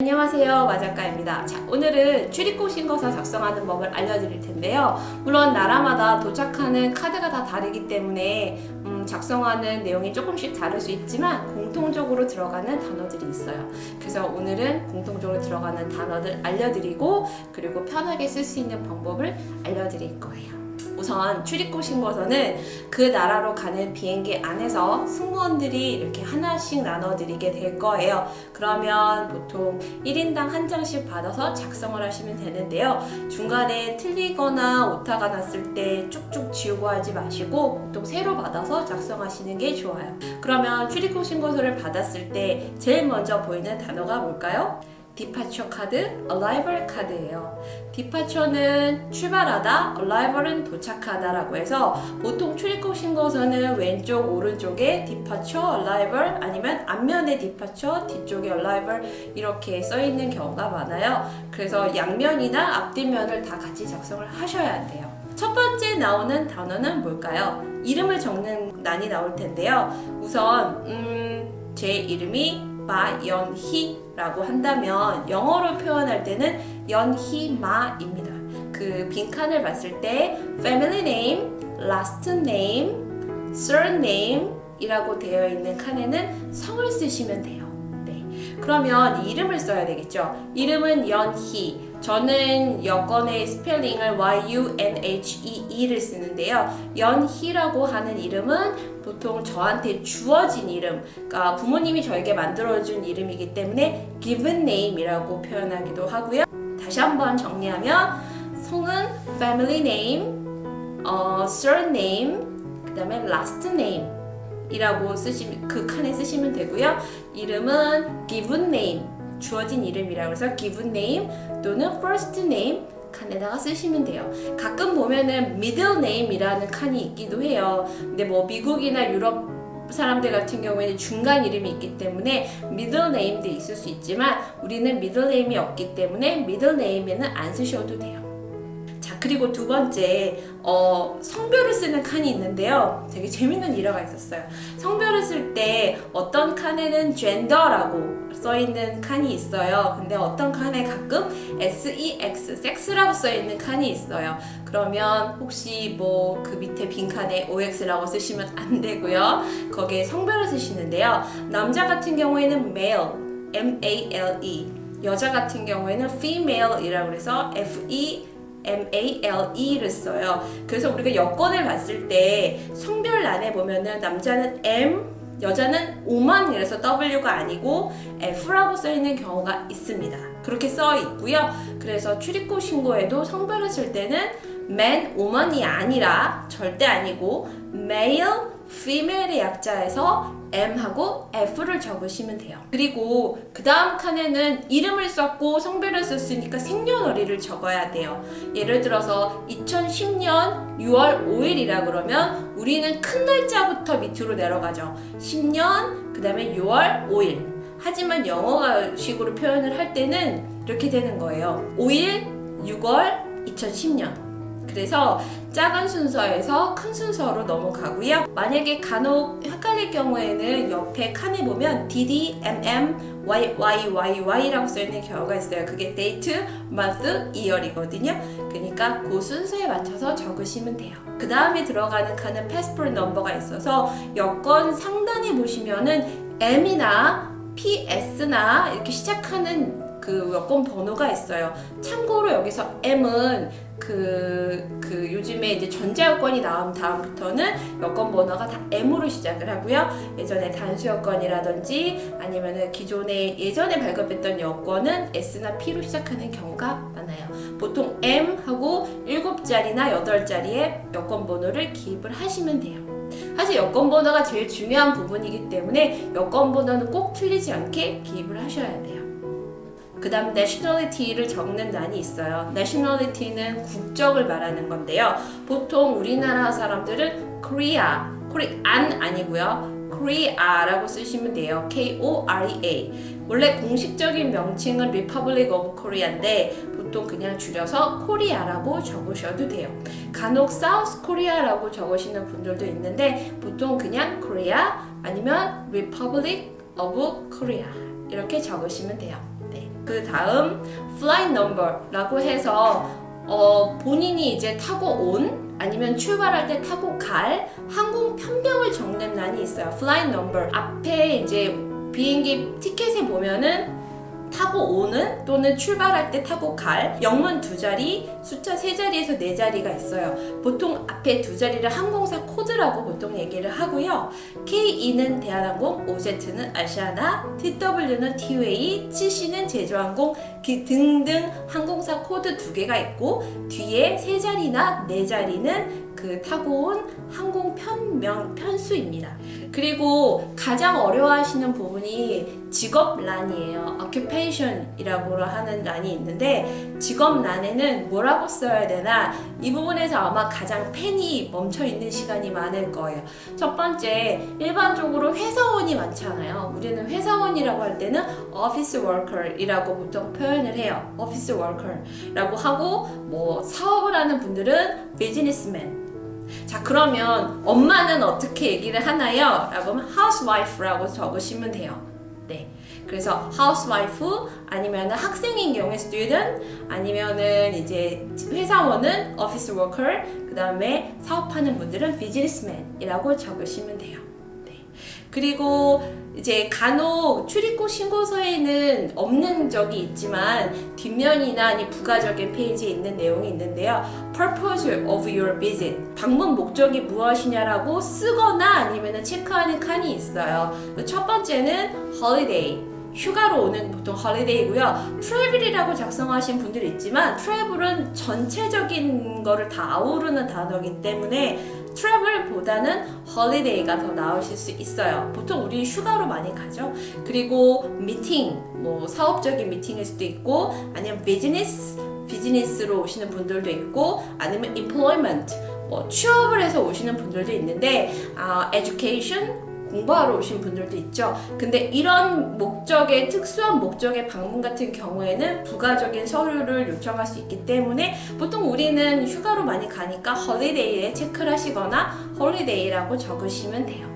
안녕하세요, 마작가입니다. 자, 오늘은 출입국 신고서 작성하는 법을 알려드릴 텐데요. 물론 나라마다 도착하는 카드가 다 다르기 때문에 작성하는 내용이 조금씩 다를 수 있지만 공통적으로 들어가는 단어들이 있어요. 그래서 오늘은 공통적으로 들어가는 단어들 알려드리고 그리고 편하게 쓸 수 있는 방법을 알려드릴 거예요. 우선 출입국 신고서는 그 나라로 가는 비행기 안에서 승무원들이 이렇게 하나씩 나눠드리게 될 거예요. 그러면 보통 1인당 한 장씩 받아서 작성을 하시면 되는데요. 중간에 틀리거나 오타가 났을 때 쭉쭉 지우고 하지 마시고 보통 새로 받아서 작성하시는 게 좋아요. 그러면 출입국 신고서를 받았을 때 제일 먼저 보이는 단어가 뭘까요? 디파처 카드, arrival 카드예요. 디파처는 출발하다, arrival은 도착하다라고 해서 보통 출입국 신고서는 왼쪽, 오른쪽에 디파처, arrival 아니면 앞면에 디파처, 뒤쪽에 arrival 이렇게 써 있는 경우가 많아요. 그래서 양면이나 앞뒷면을 다 같이 작성을 하셔야 돼요. 첫 번째 나오는 단어는 뭘까요? 이름을 적는 난이 나올 텐데요. 우선 제 이름이 마연희라고 한다면 영어로 표현할 때는 연희마입니다. 그 빈칸을 봤을 때 family name, last name, surname 이라고 되어 있는 칸에는 성을 쓰시면 돼요. 네. 그러면 이름을 써야 되겠죠. 이름은 연희. 저는 여권의 스펠링을 YUNHEE를 쓰는데요. 연희라고 하는 이름은 보통 저한테 주어진 이름, 그러니까 부모님이 저에게 만들어준 이름이기 때문에 given name이라고 표현하기도 하고요. 다시 한번 정리하면 성은 family name, surname, 그 다음에 last name 이라고 그 칸에 쓰시면 되고요. 이름은 given name, 주어진 이름이라고 해서 given name 또는 first name 칸에다가 쓰시면 돼요. 가끔 보면은 middle name이라는 칸이 있기도 해요. 근데 뭐 미국이나 유럽 사람들 같은 경우에는 중간 이름이 있기 때문에 middle name도 있을 수 있지만 우리는 middle name이 없기 때문에 middle name에는 안 쓰셔도 돼요. 자, 그리고 두 번째 성별을 쓰는 칸이 있는데요. 되게 재밌는 일화가 있었어요. 성별을 쓸 때 어떤 칸에는 gender라고 써있는 칸이 있어요. 근데 어떤 칸에 가끔 sex, sex라고 써있는 칸이 있어요. 그러면 혹시 뭐 그 밑에 빈칸에 ox라고 쓰시면 안 되고요. 거기에 성별을 쓰시는데요. 남자 같은 경우에는 male, M-A-L-E, 여자 같은 경우에는 female이라고 해서 F-E-M-A-L-E를 써요. 그래서 우리가 여권을 봤을 때 성별란에 보면은 남자는 M, 여자는 woman 이라서 W가 아니고 F라고 써있는 경우가 있습니다. 그렇게 써 있고요. 그래서 출입국 신고에도 성별을 쓸 때는 man, woman이 아니라 절대 아니고 male, female의 약자에서 M하고 F를 적으시면 돼요. 그리고 그 다음 칸에는 이름을 썼고 성별을 썼으니까 생년월일을 적어야 돼요. 예를 들어서 2010년 6월 5일이라 그러면 우리는 큰 날짜부터 밑으로 내려가죠. 10년, 그 다음에 6월 5일. 하지만 영어식으로 표현을 할 때는 이렇게 되는 거예요. 5일, 6월, 2010년. 그래서 작은 순서에서 큰 순서로 넘어가고요. 만약에 간혹 헷갈릴 경우에는 옆에 칸에 보면 DD, MM, YYYY라고 써있는 경우가 있어요. 그게 date, month, year이거든요. 그러니까 그 순서에 맞춰서 적으시면 돼요. 그 다음에 들어가는 칸은 passport number가 있어서 여권 상단에 보시면은 M이나 PS나 이렇게 시작하는 그 여권 번호가 있어요. 참고로 여기서 M은 요즘에 이제 전자여권이 나온 다음부터는 여권 번호가 다 M으로 시작을 하고요. 예전에 단수여권이라든지 아니면은 예전에 발급했던 여권은 S나 P로 시작하는 경우가 많아요. 보통 M하고 7자리나 8자리의 여권 번호를 기입을 하시면 돼요. 사실 여권 번호가 제일 중요한 부분이기 때문에 여권 번호는 꼭 틀리지 않게 기입을 하셔야 돼요. 그 다음 nationality를 적는 난이 있어요. nationality는 국적을 말하는 건데요. 보통 우리나라 사람들은 Korean 아니고요. Korea라고 쓰시면 돼요. K-O-R-E-A. 원래 공식적인 명칭은 Republic of Korea인데 보통 그냥 줄여서 코리아라고 적으셔도 돼요. 간혹 South Korea라고 적으시는 분들도 있는데 보통 그냥 Korea 아니면 Republic of Korea 이렇게 적으시면 돼요. 네. 그 다음 flight number라고 해서 본인이 이제 타고 온 아니면 출발할 때 타고 갈 항공 편명을 적는 란이 있어요. flight number 앞에 이제 비행기 티켓에 보면은 타고 오는 또는 출발할 때 타고 갈 영문 2자리, 숫자 3자리에서 4자리가 있어요. 보통 앞에 2자리를 항공사 코드라고 보통 얘기를 하고요. KE는 대한항공, OZ는 아시아나, TW는 티웨이, 7C는 제주항공 등등 항공사 코드 2개가 있고 뒤에 3자리나 4자리는 그 타고 온 항공 편수입니다. 그리고 가장 어려워하시는 부분이 직업란이에요. occupation이라고 하는 란이 있는데 직업란에는 뭐라고 써야 되나 이 부분에서 아마 가장 펜이 멈춰있는 시간이 많을 거예요. 첫 번째, 일반적으로 회사원이 많잖아요. 우리는 회사원이라고 할 때는 office worker이라고 보통 표현을 해요. office worker라고 하고 뭐 사업을 하는 분들은 businessman. 자, 그러면 엄마는 어떻게 얘기를 하나요? 라고 하면 housewife라고 적으시면 돼요. 네. 그래서 housewife 아니면 학생인 경우에 student 아니면은 이제 회사원은 office worker 그 다음에 사업하는 분들은 businessman이라고 적으시면 돼요. 네. 그리고 이제 간혹 출입국 신고서에는 없는 적이 있지만 뒷면이나 아니 부가적인 페이지에 있는 내용이 있는데요. Purpose of your visit. 방문 목적이 무엇이냐라고 쓰거나 아니면 체크하는 칸이 있어요. 첫 번째는 holiday. 휴가로 오는 보통 holiday고요. travel이라고 작성하신 분들이 있지만 travel은 전체적인 거를 다 아우르는 단어이기 때문에 travel보다는 holiday가 더 나으실 수 있어요. 보통 우리 휴가로 많이 가죠. 그리고 미팅, 뭐 사업적인 미팅일 수도 있고 아니면 비즈니스로 오시는 분들도 있고 아니면 employment, 뭐 취업을 해서 오시는 분들도 있는데 education, 공부하러 오신 분들도 있죠. 근데 이런 목적의 특수한 목적의 방문 같은 경우에는 부가적인 서류를 요청할 수 있기 때문에 보통 우리는 휴가로 많이 가니까 holiday에 체크를 하시거나 holiday라고 적으시면 돼요.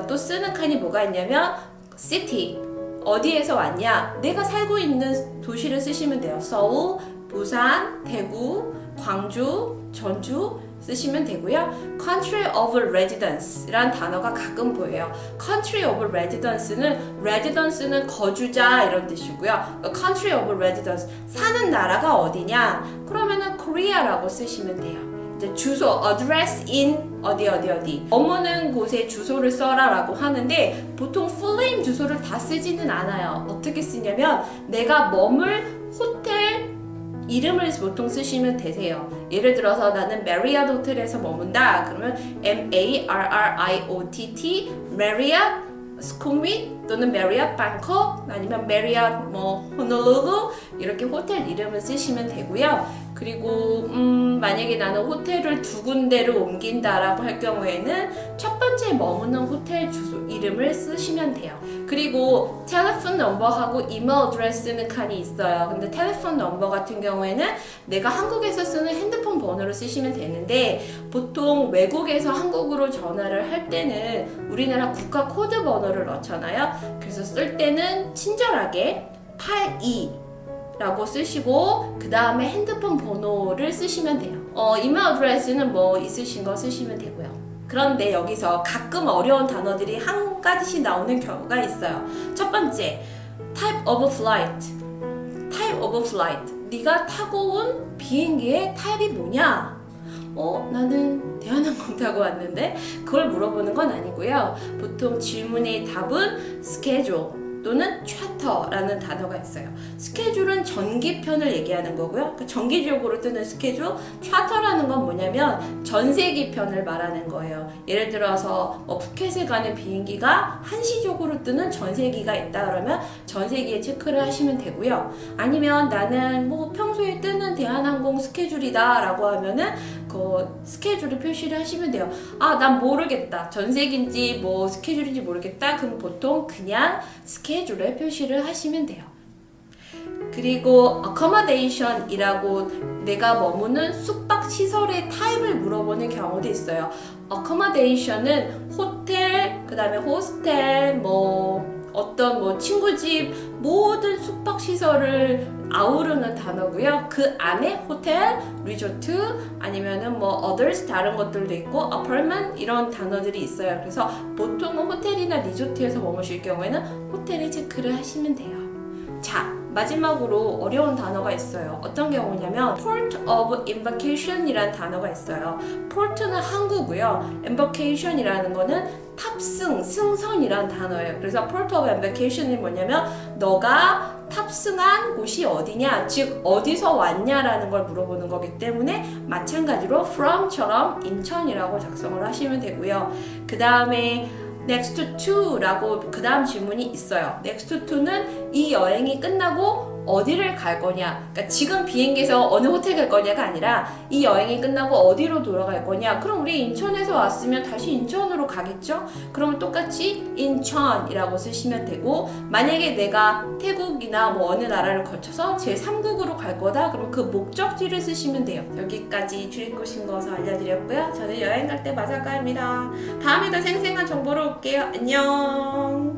또 쓰는 칸이 뭐가 있냐면 city, 어디에서 왔냐, 내가 살고 있는 도시를 쓰시면 돼요. 서울, 부산, 대구, 광주, 전주 쓰시면 되고요. Country of Residence란 단어가 가끔 보여요. Country of Residence는 거주자 이런 뜻이고요. Country of Residence, 사는 나라가 어디냐? 그러면은 Korea라고 쓰시면 돼요. 이제 주소, address in 어디. 머무는 곳에 주소를 써라라고 하는데 보통 풀네임 주소를 다 쓰지는 않아요. 어떻게 쓰냐면 내가 머물 호텔 이름을 보통 쓰시면 되세요. 예를 들어서 나는 메리엇 호텔에서 머문다. 그러면 M-A-R-R-I-O-T-T 메리엇 스코밋 또는 메리엇 방콕 아니면 메리엇 호놀룰루 이렇게 호텔 이름을 쓰시면 되고요. 그리고 만약에 나는 호텔을 2군데로 옮긴다라고 할 경우에는 첫 번째 머무는 호텔 주소 이름을 쓰시면 돼요. 그리고 텔레폰 넘버하고 이메일 어드레스는 칸이 있어요. 근데 텔레폰 넘버 같은 경우에는 내가 한국에서 쓰는 핸드폰 번호를 쓰시면 되는데 보통 외국에서 한국으로 전화를 할 때는 우리나라 국가 코드 번호를 넣잖아요. 그래서 쓸 때는 친절하게 82 라고 쓰시고 그 다음에 핸드폰 번호를 쓰시면 돼요. 이메일 어드레스는 뭐 있으신 거 쓰시면 되고요. 그런데 여기서 가끔 어려운 단어들이 한 가지씩 나오는 경우가 있어요. 첫 번째, type of flight. type of flight. 네가 타고 온 비행기의 타입이 뭐냐? 나는 대한항공 타고 왔는데 그걸 물어보는 건 아니고요. 보통 질문의 답은 schedule 또는 charter라는 단어가 있어요. 스케줄은 전기편을 얘기하는 거고요. 그 정기적으로 뜨는 스케줄, charter라는 건 뭐냐면 전세기편을 말하는 거예요. 예를 들어서 푸켓에 가는 비행기가 한시적으로 뜨는 전세기가 있다 그러면 전세기에 체크를 하시면 되고요. 아니면 나는 뭐 평소에 뜨는 대한항공 스케줄이다 라고 하면은 그 스케줄을 표시를 하시면 돼요. 난 모르겠다. 전세기인지 뭐 스케줄인지 모르겠다. 그럼 보통 그냥 스케줄에 표시를 하시면 돼요. 그리고 accommodation이라고 내가 머무는 숙박 시설의 타입을 물어보는 경우도 있어요. accommodation은 호텔, 그 다음에 호스텔, 어떤 뭐 친구 집 모든 숙박시설을 아우르는 단어고요. 그 안에 호텔, 리조트 아니면은 뭐 others 다른 것들도 있고 apartment 이런 단어들이 있어요. 그래서 보통은 호텔이나 리조트에서 머무실 경우에는 호텔에 체크를 하시면 돼요. 자, 마지막으로 어려운 단어가 있어요. 어떤 경우냐면 port of embarkation 이라는 단어가 있어요. port는 항구고요. embarkation 이라는 거는 탑승, 승선이라는 단어예요. 그래서 port of embarkation이 뭐냐면 너가 탑승한 곳이 어디냐, 즉 어디서 왔냐라는 걸 물어보는 거기 때문에 마찬가지로 from처럼 인천이라고 작성을 하시면 되고요. 그 다음에 next to라고 그 다음 질문이 있어요. next to는 이 여행이 끝나고 어디를 갈 거냐, 그러니까 지금 비행기에서 어느 호텔 갈 거냐가 아니라 이 여행이 끝나고 어디로 돌아갈 거냐. 그럼 우리 인천에서 왔으면 다시 인천으로 가겠죠? 그러면 똑같이 인천이라고 쓰시면 되고, 만약에 내가 태국이나 뭐 어느 나라를 거쳐서 제3국으로 갈 거다, 그럼 그 목적지를 쓰시면 돼요. 여기까지 출입국 신고서 알려드렸고요. 저는 여행 갈 때 마사카입니다. 다음에 더 생생한 정보로 올게요. 안녕.